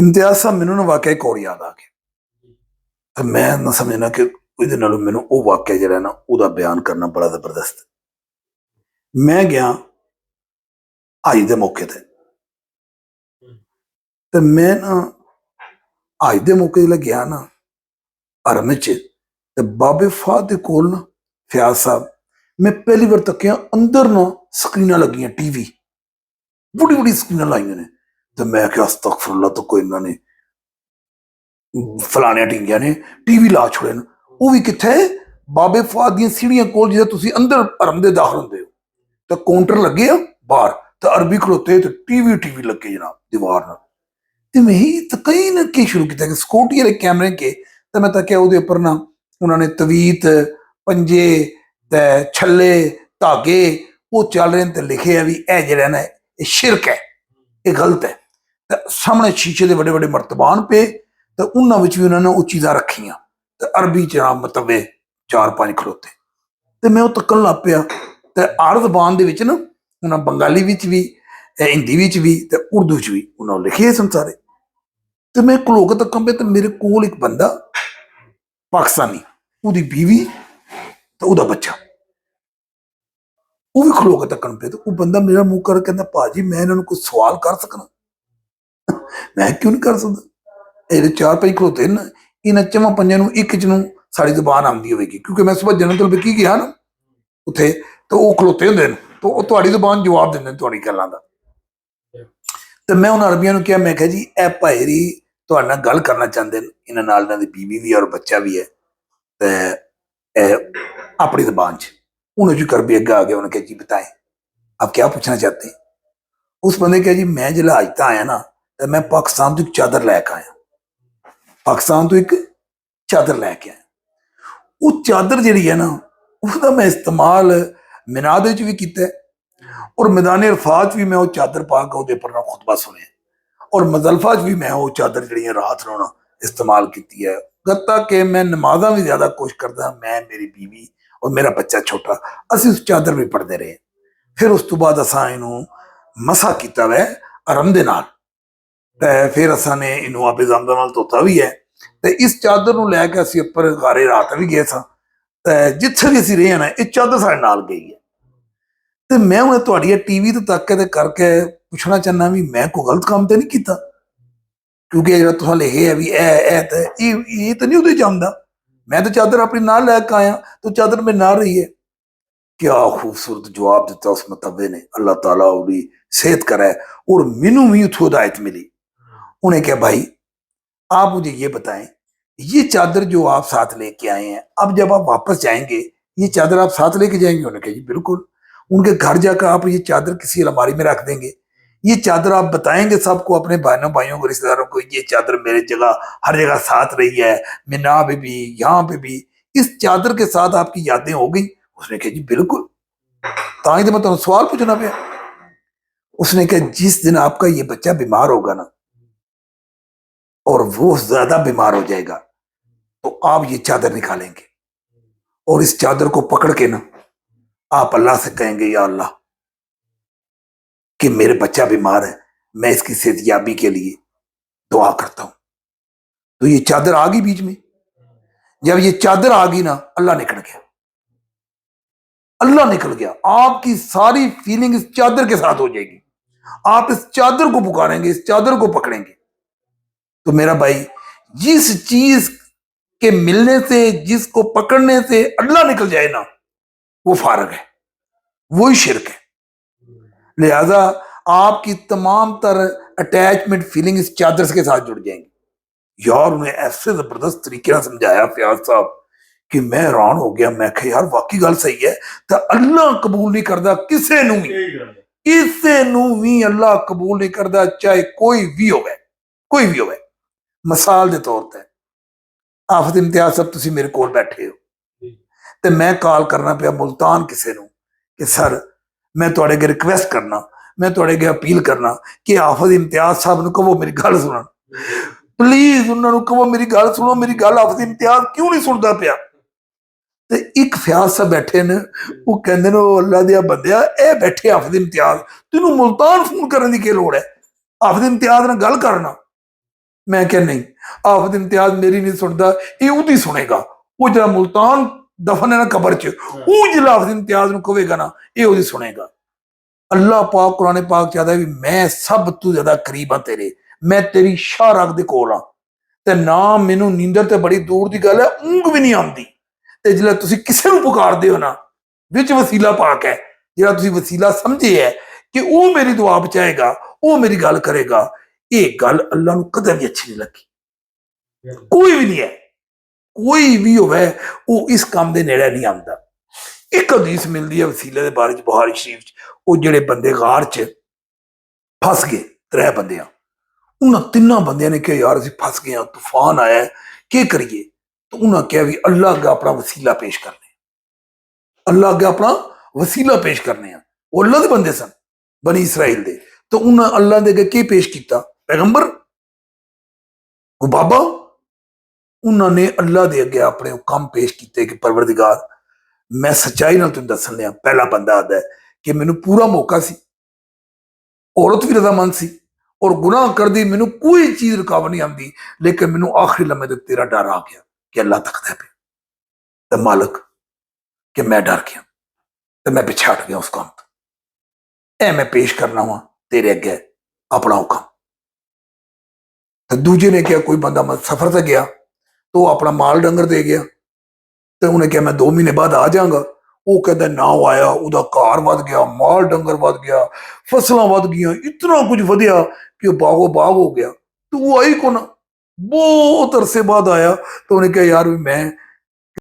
ਇਮਤਿਆਜ਼ ਸਾਹਿਬ ਮੈਨੂੰ ਨਾ ਵਾਕਿਆ ਇੱਕ ਹੋਰ ਯਾਦ ਆ ਗਿਆ ਤੇ ਮੈਂ ਨਾ ਸਮਝਣਾ ਕਿ ਉਹਦੇ ਨਾਲੋਂ ਮੈਨੂੰ ਉਹ ਵਾਕਿਆ ਜਿਹੜਾ ਨਾ ਉਹਦਾ ਬਿਆਨ ਕਰਨਾ ਬੜਾ ਜ਼ਬਰਦਸਤ। ਮੈਂ ਗਿਆ ਅੱਜ ਦੇ ਮੌਕੇ ਤੇ ਮੈਂ ਨਾ ਅੱਜ ਦੇ ਮੌਕੇ ਤੇ ਗਿਆ ਨਾ ਹਰਮ ਚ ਤੇ ਬਾਬੇ ਫਾਦ ਦੇ ਕੋਲ ਨਾ ਫਿਆਜ਼ ਸਾਹਿਬ ਮੈਂ ਪਹਿਲੀ ਵਾਰ ਤੱਕਿਆ ਅੰਦਰ ਨਾ ਸਕਰੀਨਾਂ ਲੱਗੀਆਂ ਟੀਵੀ ਬੜੀ ਬੜੀ ਸਕਰੀਨਾਂ ਲਾਈਆਂ ਨੇ ਤੇ ਮੈਂ ਕਿਹਾ ਅਸਤਗਫੁਰੁल्लाह ਤੋਂ ਕੋਈ ਇਹਨਾਂ ਨੇ ਫਲਾਣਿਆਂ ਟੀਂਗਿਆਂ ਨੇ ਟੀਵੀ ਲਾ ਛੋੜੇ ਨੇ ਉਹ ਵੀ ਕਿੱਥੇ ਬਾਬੇ ਫਾਦ ਦੀਆਂ ਸੀੜੀਆਂ ਕੋਲ ਜਿਹਦੇ ਤੁਸੀਂ ਅੰਦਰ ਹਰਮ ਦੇ ਦਾਖਲ ਹੁੰਦੇ ਹੋ ਤੇ ਕਾਊਂਟਰ ਲੱਗੇ ਆ ਬਾਹਰ ਤੇ ਅਰਬੀ ਖਲੋਤੇ ਤੇ ਟੀਵੀ ਲੱਗੇ ਜਨਾਬ ਦੀਵਾਰ ਨਾਲ ਤੇ ਮੈਂ ਤਾਂ ਕਈ ਨਾ ਕੀ ਸ਼ੁਰੂ ਕੀਤਾ ਕਿ ਸਿਕਿਉਰਟੀ ਵਾਲੇ ਕੈਮਰੇ ਕੇ ਤੇ ਮੈਂ ਤਾਂ ਕਿਹਾ ਉਹਦੇ ਉੱਪਰ ਨਾ ਉਹਨਾਂ ਨੇ ਤਵੀਤ ਪੰਜੇ ਤੇ ਛੱਲੇ ਧਾਗੇ ਉਹ ਚੱਲ ਰਹੇ ਨੇ ਤੇ ਲਿਖੇ ਆ ਵੀ ਇਹ ਜਿਹੜਾ ਨਾ ਇਹ ਸ਼ਿਰਕ ਹੈ, ਇਹ ਗਲਤ ਹੈ। ਤੇ ਸਾਹਮਣੇ ਸ਼ੀਸ਼ੇ ਦੇ ਵੱਡੇ ਵੱਡੇ ਮਰਤਬਾਨ ਪਏ ਤੇ ਉਹਨਾਂ ਵਿੱਚ ਵੀ ਉਹਨਾਂ ਨੇ ਉਹ ਚੀਜ਼ਾਂ ਰੱਖੀਆਂ ਤੇ ਅਰਬੀ ਚ ਮਤਵੇ 4-5 ਖਲੋਤੇ ਤੇ ਮੈਂ ਉਹ ਤੱਕਣ ਲੱਗ ਪਿਆ ਤੇ ਹਰ ਜ਼ਬਾਨ ਦੇ ਵਿੱਚ ਨਾ ਉਹਨਾਂ ਬੰਗਾਲੀ ਵਿੱਚ ਵੀ ਹਿੰਦੀ ਵਿੱਚ ਵੀ ਤੇ ਉਰਦੂ ਚ ਵੀ ਉਹਨਾਂ ਲਿਖੇ ਸਨ ਸਾਰੇ। ਤੇ ਮੈਂ ਖਲੋ ਕੇ ਤੱਕਾਂ ਪਿਆ ਤੇ ਮੇਰੇ ਕੋਲ ਇੱਕ ਬੰਦਾ ਪਾਕਿਸਤਾਨੀ ਉਹਦੀ ਬੀਵੀ ਤੇ ਉਹਦਾ ਬੱਚਾ ਉਹ ਵੀ ਖਲੋ ਕੇ ਤੱਕਣ ਪਿਆ ਤੇ ਉਹ ਬੰਦਾ ਮੇਰਾ ਮੂੰਹ ਕਰ ਕਹਿੰਦਾ ਭਾਜੀ ਮੈਂ ਇਹਨਾਂ ਨੂੰ ਕੋਈ ਸਵਾਲ ਕਰ ਸਕਣਾ? ਮੈਂ ਕਿਉਂ ਨਹੀਂ ਕਰ ਸਕਦਾ, ਇਹਦੇ 4-5 ਖਲੋਤੇ ਨਾ ਇਹਨਾਂ 4-5 ਨੂੰ ਇੱਕ ਚ ਨੂੰ ਸਾਡੀ ਜ਼ਬਾਨ ਆਉਂਦੀ ਹੋਵੇਗੀ ਕਿਉਂਕਿ ਮੈਂ ਸੁਬਹ ਜਨਰਲ ਤੋਂ ਕੀ ਗਿਆ ਨਾ ਉੱਥੇ ਤੇ ਉਹ ਖਲੋਤੇ ਹੁੰਦੇ ਨੇ ਤੇ ਉਹ ਤੁਹਾਡੀ ਜ਼ਬਾਨ ਜਵਾਬ ਦਿੰਦੇ ਨੇ ਤੁਹਾਡੀ ਗੱਲਾਂ ਦਾ। ਤੇ ਮੈਂ ਉਹਨਾਂ ਅਰਬੀਆਂ ਨੂੰ ਕਿਹਾ ਮੈਂ ਕਿਹਾ ਜੀ ਇਹ ਭਾਈ ਤੁਹਾਡੇ ਨਾਲ ਗੱਲ ਕਰਨਾ ਚਾਹੁੰਦੇ ਨੇ, ਇਹਨਾਂ ਨਾਲ ਇਹਨਾਂ ਦੀ ਬੀਵੀ ਵੀ ਔਰ ਬੱਚਾ ਵੀ ਹੈ ਤੇ अपनी जबान च उन्हें जो कर भी अगे आ गया उन्हें कहा जी बताएं आप क्या पूछना चाहते हैं। उस बंदे कहा जी मैं जिला अज तक आया ना तो मैं पाकिस्तान तो एक चादर लैके आया, पाकिस्तान तो एक चादर लैके आया। वो चादर जी है ना उसका मैं इस्तेमाल मिनाद भी किया और मैदान अरफात भी मैं वो चादर पा के उसके उपर खुतबा सुने और मजलफा भी मैं वो चादर जी रात नू इस्तेमाल की है। गत्ता कि मैं नमाजा भी ज्यादा कोशिश करता, मैं मेरी बीवी और मेरा बच्चा छोटा असी उस चादर भी पढ़ते रहे। फिर उस तो बाद असा इनू मसा किया वै आरम दे नाल ते फिर असा ने इनू आपे जमदम नाल धोता भी है ते इस चादर नू लैके असी उपर गारे रात भी गए सा ते जिथे भी असी रहे ना ये चादर साडे नाल गई है। ते मैं हुण तुहाडी टीवी ते तक के करके पुछना चाहना भी मैं कोई गलत काम तो नहीं किया क्योंकि जो तुम लिखे है भी ये तो नहीं उदे जमदा, मैं तो चादर अपनी नाल लैके आया तो चादर में नाल रही है। क्या खूबसूरत जवाब दिता उस मतबे ने, अल्लाह ताला उहदी सेहत करे और मैनू भी उथों हिदायत मिली। उन्हें कहा भाई आप मुझे ये बताएं ये चादर जो आप साथ लेके आए हैं अब जब आप वापस जाएंगे ये चादर आप साथ लेके जाएंगे? उन्होंने कहा जी बिल्कुल। उनके घर जाकर आप ये चादर किसी अलमारी में रख देंगे, ये चादर आप बताएंगे सबको अपने भाइयों को रिश्तेदारों को ये चादर मेरे जगह हर जगह साथ रही है, मिना पे भी यहाँ पे भी इस चादर के साथ आपकी यादें हो गई? उसने कहा जी बिल्कुल। ताकि तो मैं तुम सवाल पूछना पे। उसने कहा जिस दिन आपका ये बच्चा बीमार होगा ना और वो ज्यादा बीमार हो जाएगा तो आप ये चादर निकालेंगे और इस चादर को पकड़ के ना आप अल्लाह से कहेंगे या अल्लाह कि मेरे बच्चा बीमार है, मैं इसकी सेहतयाबी के लिए दुआ करता हूं। तो ये चादर आ गई बीच में, जब ये चादर आ गई ना अल्लाह निकल गया, अल्लाह निकल गया। आपकी सारी फीलिंग इस चादर के साथ हो जाएगी, आप इस चादर को पुकारेंगे, इस चादर को पकड़ेंगे। तो मेरा भाई जिस चीज के मिलने से जिसको पकड़ने से अल्लाह निकल जाए ना वो फारग है, वही शिरक है। लिहाजा आपकी तमाम तर अटैचमेंट फीलिंग इस चादर के साथ जुड़ जाएंगी। यार उन्हें ऐसे जबरदस्त तरीके से समझाया फयाज साहब कि मैं हैरान हो गया। मैं कहा यार वाकई गल सही है तो अल्लाह कबूल नहीं करता किसी नूं भी अल्लाह कबूल नहीं करता चाहे कोई भी होवे, कोई भी होवे। मिसाल के तौर पर आफत इम्तियाज साहब तुसीं मेरे कोल बैठे हो तो मैं कॉल करना पिया मुल्तान किसी नूं कि सर मैं तुहाडे अगे रिक्वेस्ट करना, मैं तुहाडे अगे अपील करना कि आफत इम्तियाज साहब नूं कहो मेरी गल सुनन, प्लीज उन्होंने कहो मेरी गल सुनो, मेरी गल आफत इम्तियाज क्यों नहीं सुनता पिया। ते एक फयाज साहब बैठे ने वो कहंदे ने अल्लाह दिया बंदिया ए बैठे आफत इम्तियाज तेनू मुल्तान फोन करने की क्या लोड़ है, आफत इम्तियाज नाल गल करना। ਮੈਂ ਕਿਹਾ ਨਹੀਂ, ਆਫਤ ਇਮਤਿਆਜ਼ ਮੇਰੀ ਨਹੀਂ ਸੁਣਦਾ, ਇਹ ਉਹਦੀ ਸੁਣੇਗਾ। ਉਹ ਜਿਹੜਾ ਮੁਲਤਾਨ ਦਫਨ ਹੈ ਨਾ ਕਬਰ 'ਚ, ਉਹ ਜਿਹੜਾ ਆਫਤ ਇਮਤਿਆਜ਼ ਨੂੰ ਕਹੇਗਾ ਨਾ, ਇਹ ਉਹਦੀ ਸੁਣੇਗਾ। ਅੱਲਾਹ ਪਾਕ ਕੁਰਾਨ ਪਾਕ ਚ ਆਦਾ ਵੀ ਮੈਂ ਸਭ ਤੋਂ ਜ਼ਿਆਦਾ ਕਰੀਬ ਹਾਂ ਤੇਰੇ, ਮੈਂ ਤੇਰੀ ਸ਼ਾਹ ਰਗ ਦੇ ਕੋਲ ਆ, ਤੇ ਨਾ ਮੈਨੂੰ ਨੀਂਦਰ ਤੇ ਬੜੀ ਦੂਰ ਦੀ ਗੱਲ ਹੈ, ਊਂਘ ਵੀ ਨਹੀਂ ਆਉਂਦੀ। ਤੇ ਜਿਹੜਾ ਤੁਸੀਂ ਕਿਸੇ ਨੂੰ ਪੁਕਾਰਦੇ ਹੋ ਨਾ, ਵਿੱਚ ਵਸੀਲਾ ਪਾਕ ਹੈ, ਜਿਹੜਾ ਤੁਸੀਂ ਵਸੀਲਾ ਸਮਝੇ ਹੈ ਕਿ ਉਹ ਮੇਰੀ ਦੁਆ ਬਚਾਏਗਾ, ਉਹ ਮੇਰੀ ਗੱਲ ਕਰੇਗਾ, ਇਹ ਗੱਲ ਅੱਲਾਹ ਨੂੰ ਕਦੇ ਵੀ ਅੱਛੀ ਨਹੀਂ ਲੱਗੀ। ਕੋਈ ਵੀ ਨਹੀਂ ਹੈ, ਕੋਈ ਵੀ ਹੋਵੇ, ਉਹ ਇਸ ਕੰਮ ਦੇ ਨੇੜੇ ਨਹੀਂ ਆਉਂਦਾ। ਇੱਕ ਹਦੀਸ ਮਿਲਦੀ ਹੈ ਵਸੀਲੇ ਦੇ ਬਾਰੇ ਚ ਬੁਖਾਰੀ ਸ਼ਰੀਫ ਚ, ਉਹ ਜਿਹੜੇ ਬੰਦੇ ਗਾਰ ਚ ਫਸ ਗਏ, 3 ਬੰਦਿਆਂ, ਉਹਨਾਂ 3 ਬੰਦਿਆਂ ਨੇ ਕਿਹਾ ਯਾਰ ਅਸੀਂ ਫਸ ਗਏ ਹਾਂ, ਤੂਫਾਨ ਆਇਆ, ਕੀ ਕਰੀਏ? ਤਾਂ ਉਹਨਾਂ ਕਿਹਾ ਵੀ ਅੱਲਾਹ ਅੱਗੇ ਆਪਣਾ ਵਸੀਲਾ ਪੇਸ਼ ਕਰਨੇ, ਅੱਲਾਹ ਅੱਗੇ ਆਪਣਾ ਵਸੀਲਾ ਪੇਸ਼ ਕਰਨੇ ਆ। ਉਹ ਅੱਲਾਹ ਦੇ ਬੰਦੇ ਸਨ, ਬਨੀ ਇਸਰਾਈਲ ਦੇ। ਤਾਂ ਉਹਨਾਂ ਅੱਲਾਹ ਦੇ ਅੱਗੇ ਕੀ ਪੇਸ਼ ਕੀਤਾ? ਪੈਗੰਬਰ ਕੋ ਬਾਬਾ? ਉਹਨਾਂ ਨੇ ਅੱਲਾਹ ਦੇ ਅੱਗੇ ਆਪਣੇ ਉਹ ਕੰਮ ਪੇਸ਼ ਕੀਤੇ ਕਿ ਪਰਵਰਦਿਗਾਰ, ਮੈਂ ਸੱਚਾਈ ਨਾਲ ਤੁਹਾਨੂੰ ਦੱਸਣ ਲਿਆ। ਪਹਿਲਾ ਬੰਦਾ ਆਦਾ ਹੈ ਕਿ ਮੈਨੂੰ ਪੂਰਾ ਮੌਕਾ ਸੀ, ਔਰਤ ਵੀ ਰਜ਼ਾਮੰਦ ਸੀ, ਔਰ ਗੁਨਾਹ ਕਰਦੀ ਮੈਨੂੰ ਕੋਈ ਚੀਜ਼ ਰੁਕਾਵਟ ਨਹੀਂ ਆਉਂਦੀ, ਲੇਕਿਨ ਮੈਨੂੰ ਆਖਰੀ ਲम्हे ਤੇ ਤੇਰਾ ਡਰ ਆ ਗਿਆ ਕਿ ਅੱਲਾਹ ਤੱਕਦਾ ਪਿਆ, ਤੇ ਮਾਲਕ ਕਿ ਮੈਂ ਡਰ ਗਿਆ, ਤੇ ਮੈਂ ਪਿੱਛੇ ਹਟ ਗਿਆ ਉਸ ਕੰਮ ਤੋਂ। ਇਹ ਮੈਂ ਪੇਸ਼ ਕਰਨਾ ਵਾ ਤੇਰੇ ਅੱਗੇ ਆਪਣਾ ਹੁਕਮ। ਤੇ ਦੂਜੇ ਨੇ ਕਿਹਾ ਕੋਈ ਬੰਦਾ ਮੈਂ ਸਫਰ ਤੇ ਗਿਆ, तो अपना माल डंगर दे गया, तो उन्हें कहा मैं 2 महीने बाद आ जाऊंगा। वो कहता ना आया, उदा घर वध गया, माल डंगर वध गया, फसलां वध गई, इतना कुछ वधिया कि बागो बाग हो गया। तो वो आई को ना, बहुत अरसे बाद आया, तो उन्हें कहा यार भी मैं